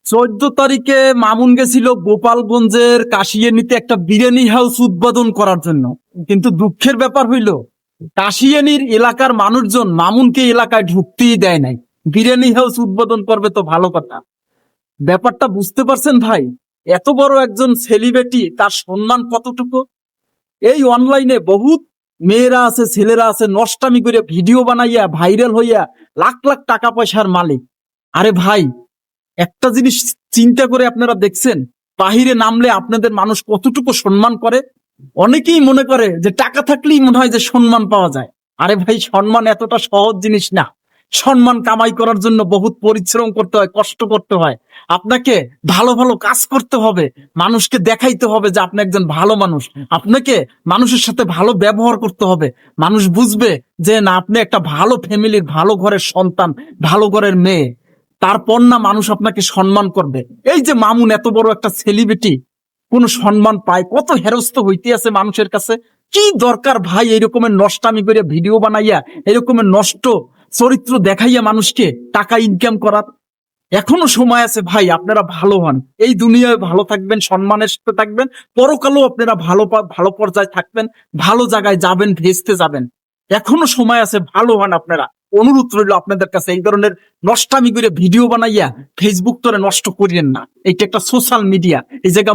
14 তারিখে মামুন গেছিল গোপালগঞ্জের কাশিয়ানীতে একটা বিরিয়ানি হাউস উদ্বোধন করার জন্য। কিন্তু দুঃখের ব্যাপার হইল, কাশিয়ানীর এলাকার মানুষজন মামুনকে এলাকায় ঢুকতেই দেয় নাই। বিরিয়ানি হাউস উদ্বোধন করবে তো ভালো কথা, ব্যাপারটা বুঝতে পারছেন ভাই? এত বড় একজন সেলিব্রিটি, তার সম্মান কতটুকু। এই অনলাইনে বহুত মেয়েরা আছে, ছেলেরা আছে, নষ্টামি করে ভিডিও বানাইয়া ভাইরাল হইয়া লাখ লাখ টাকা পয়সার মালিক। আরে ভাই, একটা জিনিস চিন্তা করে আপনারা দেখছেন, বাহিরে নামলে আপনাদের মানুষ কতটুকু সম্মান করে? অনেকেই মনে করে যে টাকা থাকলেই মনে হয় যে সম্মান পাওয়া যায়। আরে ভাই, সম্মান এতটা সহজ জিনিস না। সম্মান কামাই করার জন্য বহুত পরিশ্রম করতে হয়, কষ্ট করতে হয়। আপনাকে ভালো ভালো কাজ করতে হবে, মানুষকে দেখাইতে হবে যে আপনি একজন ভালো মানুষ। আপনাকে মানুষের সাথে ভালো ব্যবহার করতে হবে। মানুষ বুঝবে যে না, আপনি একটা ভালো ফ্যামিলির, ভালো ঘরের সন্তান, ভালো ঘরের মেয়ে। তারপর না মানুষ আপনাকে সম্মান করবে। এই যে মামুন এত বড় একটা সেলিব্রিটি, কোন সম্মান পায়? কত হেরস্ত হইতে আছে মানুষের কাছে। কি দরকার ভাই এরকমের নষ্টামি করে ভিডিও বানাইয়া, এরকমের নষ্ট চরিত্র দেখাইয়া মানুষকে টাকা ইনকাম করার? এখনো সময় আছে ভাই, আপনারা ভালো হন। এই দুনিয়ায় ভালো থাকবেন, সম্মানের সাথে থাকবেন, পরকালেও আপনারা ভালো পর্যায়ে থাকবেন, ভালো জায়গায় যাবেন, ভেস্তে যাবেন। এখনো সময় আছে, ভালো হন আপনারা। অনুরোধ রইল আপনাদের কাছে, এই ধরনের নষ্টামি করে ভিডিও বানাইয়া ফেসবুক তোরে নষ্ট করিয়েন না। এইটা একটা সোশ্যাল মিডিয়া। এই জায়গা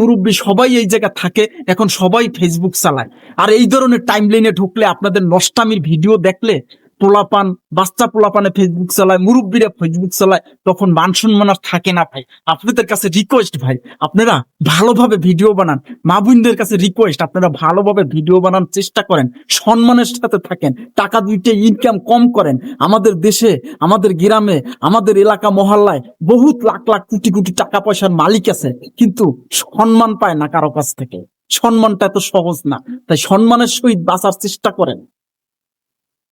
মুরব্বী সবাই এই জায়গা থাকে। এখন সবাই ফেসবুক চালায়। আর এই ধরনের টাইম লাইনে ঢুকলে, আপনাদের নষ্টামির ভিডিও দেখলে, পোলাপান, বাচ্চা পোলাপানে ফেসবুক চালায়, মুরব্বীরা ফেসবুক চালায়, তখন মান সম্মান আর থাকে না ভাই। আপনাদের কাছে রিকোয়েস্ট ভাই, আপনারা ভালোভাবে ভিডিও বানান। মা বোনদের কাছে রিকোয়েস্ট, আপনারা ভালোভাবে ভিডিও বানান, চেষ্টা করেন, সম্মানের সাথে থাকেন, টাকা দুইটা ইনকাম কম করেন। আমাদের দেশে, আমাদের গ্রামে, আমাদের এলাকা মহল্লায় বহুত লাখ লাখ কোটি কোটি টাকা পয়সার মালিক আছে, কিন্তু সম্মান পায় না কারো কাছ থেকে। সম্মানটা এত সহজ না। তাই সম্মানের সহিত বাঁচার চেষ্টা করেন।